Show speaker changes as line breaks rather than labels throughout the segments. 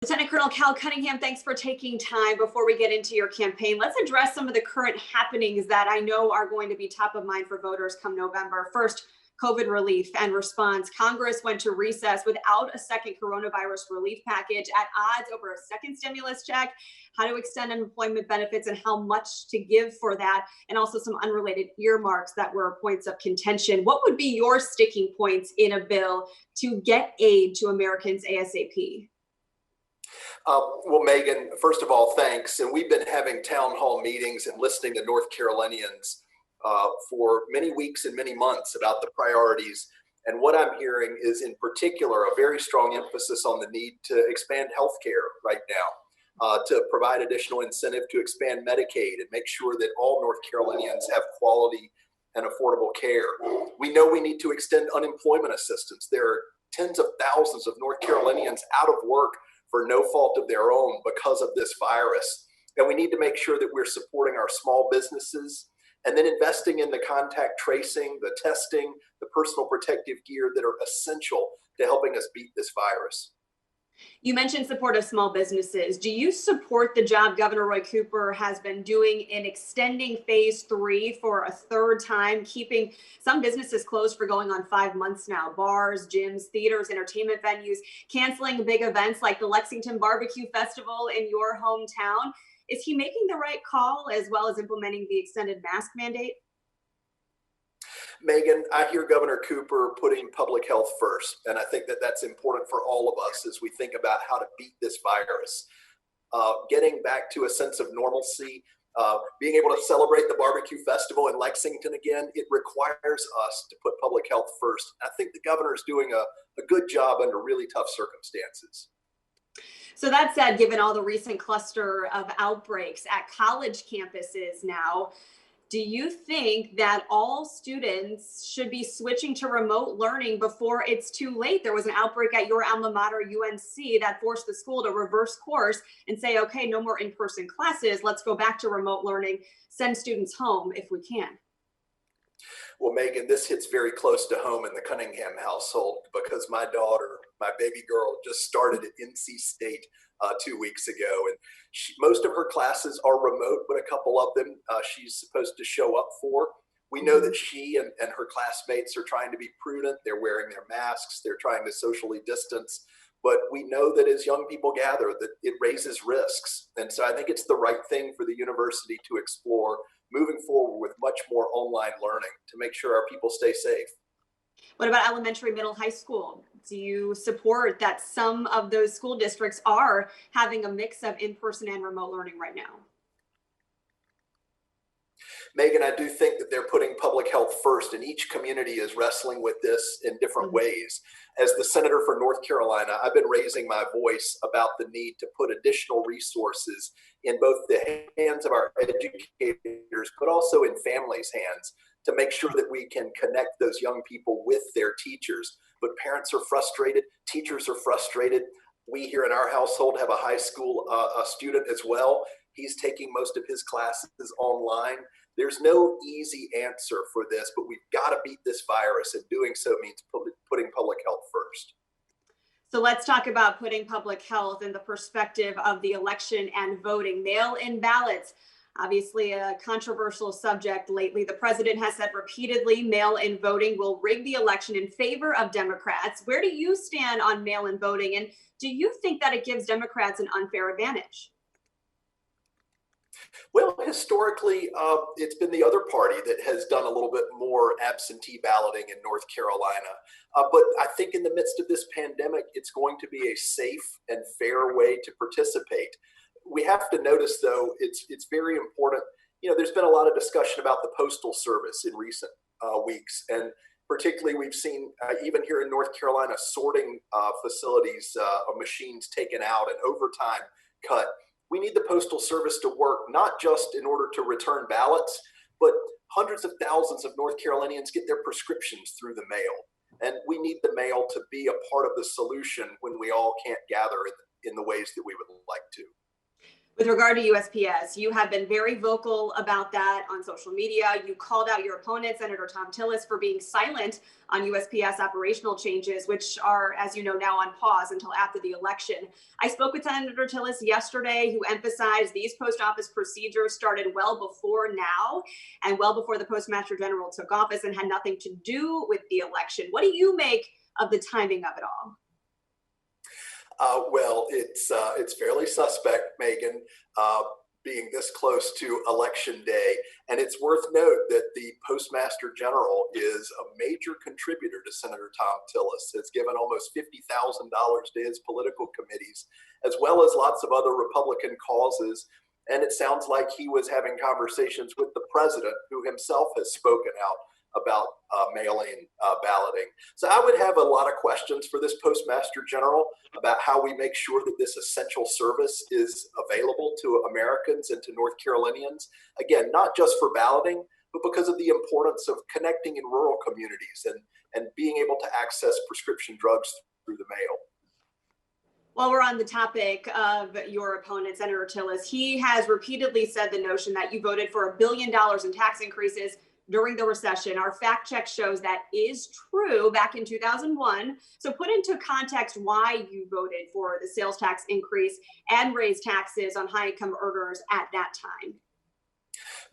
Lieutenant Colonel Cal Cunningham, thanks for taking time before we get into your campaign. Let's address some of the current happenings that I know are going to be top of mind for voters come November. First, COVID relief and response. Congress went to recess without a second coronavirus relief package, at odds over a second stimulus check, how to extend unemployment benefits and how much to give for that, and also some unrelated earmarks that were points of contention. What would be your sticking points in a bill to get aid to Americans ASAP?
Well, Meghann, first of all, thanks. And we've been having town hall meetings and listening to North Carolinians for many weeks and many months about the priorities. And what I'm hearing is, in particular, a very strong emphasis on the need to expand healthcare right now, to provide additional incentive to expand Medicaid and make sure that all North Carolinians have quality and affordable care. We know we need to extend unemployment assistance. There are tens of thousands of North Carolinians out of work for no fault of their own because of this virus. And we need to make sure that we're supporting our small businesses and then investing in the contact tracing, the testing, the personal protective gear that are essential to helping us beat this virus.
You mentioned support of small businesses. Do you support the job Governor Roy Cooper has been doing in extending phase 3 for a third time, keeping some businesses closed for going on 5 months now? Bars, gyms, theaters, entertainment venues, canceling big events like the Lexington Barbecue Festival in your hometown. Is he making the right call, as well as implementing the extended mask mandate?
Meghann, I hear Governor Cooper putting public health first, and I think that that's important for all of us as we think about how to beat this virus. Getting back to a sense of normalcy, being able to celebrate the barbecue festival in Lexington again, it requires us to put public health first. I think the governor is doing a good job under really tough circumstances.
So that said, given all the recent cluster of outbreaks at college campuses now, do you think that all students should be switching to remote learning before it's too late? There was an outbreak at your alma mater, UNC, that forced the school to reverse course and say, okay, no more in-person classes. Let's go back to remote learning, send students home if we can.
Well, Meghann, this hits very close to home in the Cunningham household because my daughter, my baby girl, just started at NC State 2 weeks ago. And most of her classes are remote, but a couple of them she's supposed to show up for. We know that she and her classmates are trying to be prudent. They're wearing their masks. They're trying to socially distance. But we know that as young people gather, that it raises risks. And so I think it's the right thing for the university to explore moving forward with much more online learning to make sure our people stay safe.
What about elementary, middle, high school? Do you support that some of those school districts are having a mix of in-person and remote learning right now?
Meghann, I do think that they're putting public health first, and each community is wrestling with this in different ways. As the senator for North Carolina, I've been raising my voice about the need to put additional resources in both the hands of our educators, but also in families' hands to make sure that we can connect those young people with their teachers. But parents are frustrated, teachers are frustrated. We here in our household have a high school student as well. He's taking most of his classes online. There's no easy answer for this, but we've got to beat this virus, and doing so means putting public health first.
So let's talk about putting public health in the perspective of the election and voting. Mail-in ballots, obviously a controversial subject lately. The president has said repeatedly mail-in voting will rig the election in favor of Democrats. Where do you stand on mail-in voting, and do you think that it gives Democrats an unfair advantage?
Well, historically, it's been the other party that has done a little bit more absentee balloting in North Carolina. But I think in the midst of this pandemic, it's going to be a safe and fair way to participate. We have to notice, though, it's very important. You know, there's been a lot of discussion about the Postal Service in recent weeks, and particularly we've seen even here in North Carolina sorting facilities, machines taken out and overtime cut. We need the Postal Service to work not just in order to return ballots, but hundreds of thousands of North Carolinians get their prescriptions through the mail. And we need the mail to be a part of the solution when we all can't gather in the ways that we would like to.
With regard to USPS, you have been very vocal about that on social media. You called out your opponent, Senator Thom Tillis, for being silent on USPS operational changes, which are, as you know, now on pause until after the election. I spoke with Senator Tillis yesterday, who emphasized these post office procedures started well before now and well before the Postmaster General took office and had nothing to do with the election. What do you make of the timing of it all?
Well, it's fairly suspect, Meghann, being this close to Election Day. And it's worth note that the Postmaster General is a major contributor to Senator Thom Tillis. Has given almost $50,000 to his political committees, as well as lots of other Republican causes. And it sounds like he was having conversations with the president, who himself has spoken out about mail-in balloting. So I would have a lot of questions for this Postmaster General about how we make sure that this essential service is available to Americans and to North Carolinians. Again, not just for balloting, but because of the importance of connecting in rural communities and being able to access prescription drugs through the mail.
While we're on the topic of your opponent, Senator Tillis, he has repeatedly said the notion that you voted for $1 billion in tax increases during the recession. Our fact check shows that is true back in 2001. So put into context why you voted for the sales tax increase and raised taxes on high income earners at that time.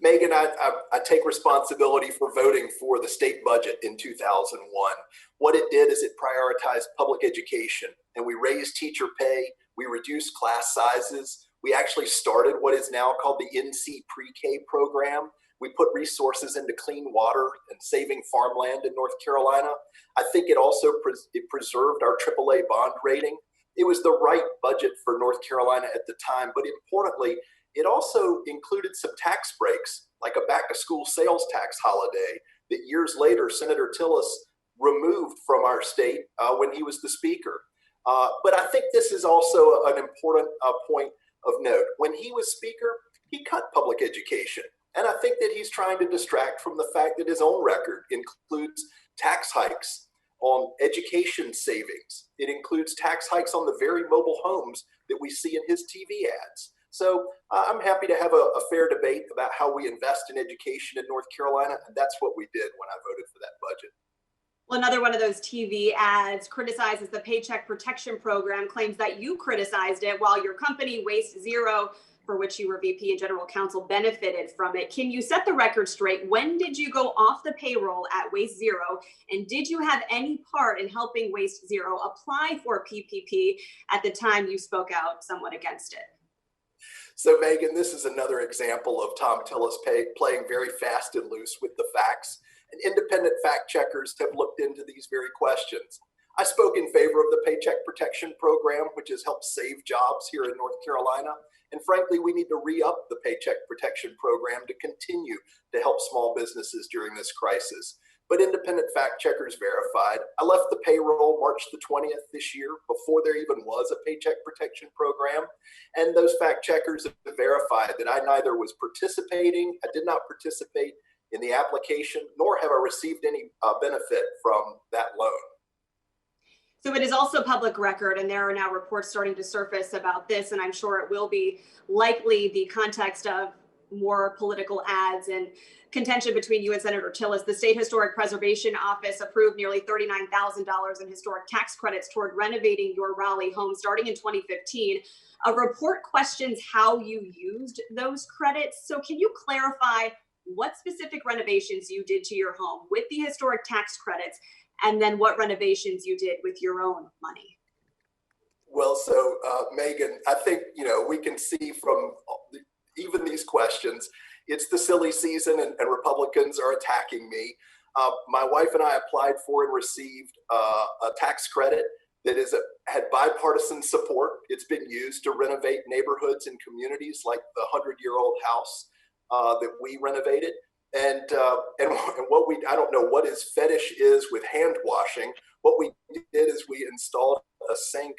Meghann, I take responsibility for voting for the state budget in 2001. What it did is it prioritized public education, and we raised teacher pay, we reduced class sizes, we actually started what is now called the NC Pre-K program. We put resources into clean water and saving farmland in North Carolina. I think it also preserved our AAA bond rating. It was the right budget for North Carolina at the time, but importantly, it also included some tax breaks, like a back-to-school sales tax holiday that years later Senator Tillis removed from our state when he was the speaker. But I think this is also an important point of note. When he was speaker, he cut public education. And I think that he's trying to distract from the fact that his own record includes tax hikes on education savings. It includes tax hikes on the very mobile homes that we see in his TV ads. So I'm happy to have a fair debate about how we invest in education in North Carolina. And that's what we did when I voted for that budget.
Well, another one of those TV ads criticizes the Paycheck Protection Program, claims that you criticized it while your company, Waste Zero, for which you were VP and General Counsel, benefited from it. Can you set the record straight? When did you go off the payroll at Waste Zero? And did you have any part in helping Waste Zero apply for PPP at the time you spoke out somewhat against it?
So Meghann, this is another example of Thom Tillis playing very fast and loose with the facts. And independent fact checkers have looked into these very questions. I spoke in favor of the Paycheck Protection Program, which has helped save jobs here in North Carolina. And frankly, we need to re-up the Paycheck Protection Program to continue to help small businesses during this crisis. But independent fact checkers verified I left the payroll March the 20th this year, before there even was a Paycheck Protection Program. And those fact checkers have verified that I neither was participating, I did not participate in the application, nor have I received any benefit from that loan.
So it is also public record, and there are now reports starting to surface about this, and I'm sure it will be likely the context of more political ads and contention between you and Senator Tillis. The State Historic Preservation Office approved nearly $39,000 in historic tax credits toward renovating your Raleigh home starting in 2015. A report questions how you used those credits. So can you clarify what specific renovations you did to your home with the historic tax credits, and then what renovations you did with your own money?
Well, so Meghann, I think, we can see from even these questions, it's the silly season and Republicans are attacking me. My wife and I applied for and received a tax credit that had bipartisan support. It's been used to renovate neighborhoods and communities like the 100-year-old house that we renovated. And what I don't know what his fetish is with hand washing. What we did is we installed a sink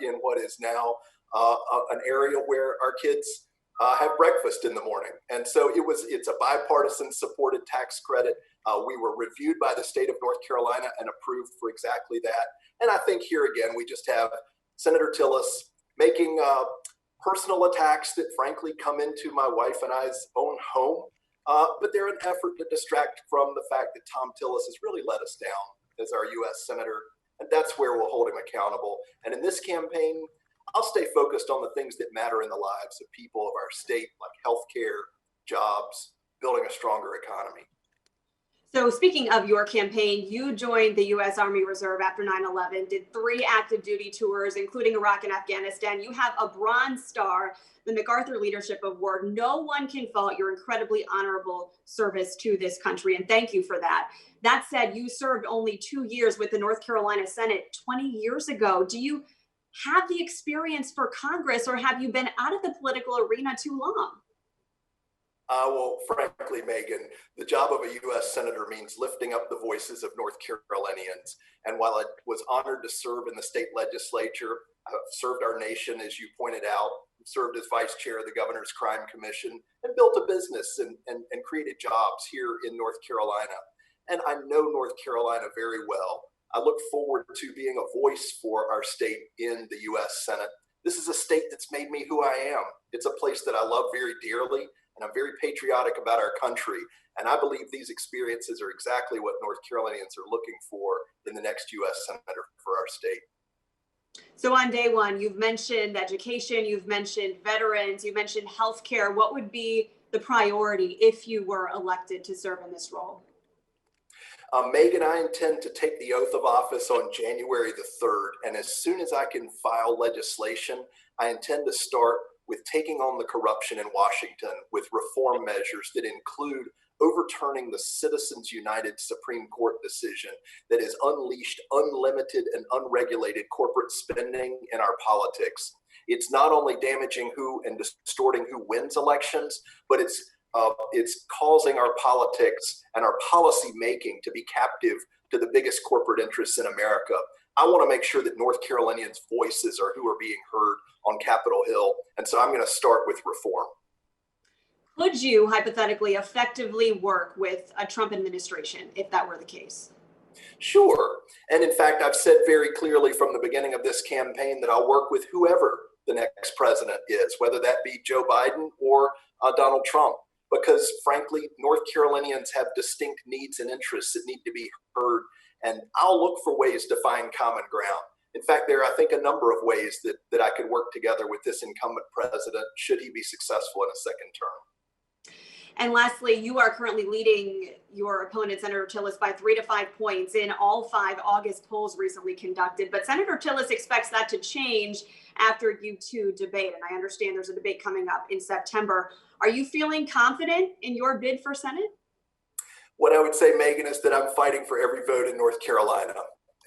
in what is now an area where our kids have breakfast in the morning. And so it's a bipartisan supported tax credit. We were reviewed by the state of North Carolina and approved for exactly that. And I think here again, we just have Senator Tillis making personal attacks that frankly come into my wife and I's own home, but they're an effort to distract from the fact that Thom Tillis has really let us down as our U.S. Senator, and that's where we'll hold him accountable. And in this campaign, I'll stay focused on the things that matter in the lives of people of our state, like healthcare, jobs, building a stronger economy.
So speaking of your campaign, you joined the U.S. Army Reserve after 9/11, did 3 active duty tours, including Iraq and Afghanistan. You have a Bronze Star, the MacArthur Leadership Award. No one can fault your incredibly honorable service to this country, and thank you for that. That said, you served only 2 years with the North Carolina Senate 20 years ago. Do you have the experience for Congress, or have you been out of the political arena too long?
Well, frankly, Meghann, the job of a U.S. Senator means lifting up the voices of North Carolinians. And while I was honored to serve in the state legislature, I've served our nation, as you pointed out, served as vice chair of the Governor's Crime Commission, and built a business and created jobs here in North Carolina. And I know North Carolina very well. I look forward to being a voice for our state in the U.S. Senate. This is a state that's made me who I am. It's a place that I love very dearly, and I'm very patriotic about our country. And I believe these experiences are exactly what North Carolinians are looking for in the next U.S. Senator for our state.
So on day one, you've mentioned education, you've mentioned veterans, you mentioned healthcare. What would be the priority if you were elected to serve in this role?
Meghann, I intend to take the oath of office on January the 3rd. And as soon as I can file legislation, I intend to start with taking on the corruption in Washington with reform measures that include overturning the Citizens United Supreme Court decision that has unleashed unlimited and unregulated corporate spending in our politics. It's not only damaging who and distorting who wins elections, but it's causing our politics and our policy making to be captive to the biggest corporate interests in America. I want to make sure that North Carolinians' voices are who are being heard on Capitol Hill. And so I'm going to start with reform.
Could you hypothetically effectively work with a Trump administration if that were the case?
Sure. And in fact, I've said very clearly from the beginning of this campaign that I'll work with whoever the next president is, whether that be Joe Biden or Donald Trump. Because frankly, North Carolinians have distinct needs and interests that need to be heard. And I'll look for ways to find common ground. In fact, there are, I think, a number of ways that I could work together with this incumbent president should he be successful in a second term.
And lastly, you are currently leading your opponent, Senator Tillis, by 3 to 5 points in all 5 August polls recently conducted. But Senator Tillis expects that to change after you two debate. And I understand there's a debate coming up in September. Are you feeling confident in your bid for Senate?
What I would say, Meghann, is that I'm fighting for every vote in North Carolina.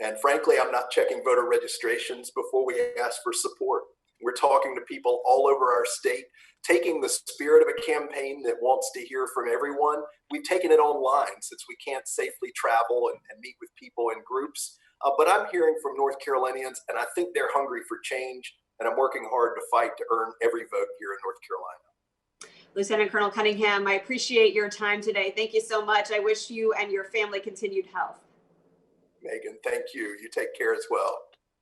And frankly, I'm not checking voter registrations before we ask for support. We're talking to people all over our state, taking the spirit of a campaign that wants to hear from everyone. We've taken it online since we can't safely travel and meet with people in groups. But I'm hearing from North Carolinians, and I think they're hungry for change. And I'm working hard to fight to earn every vote here in North Carolina.
Lieutenant Colonel Cunningham, I appreciate your time today. Thank you so much. I wish you and your family continued health.
Meghann, thank you. You take care as well.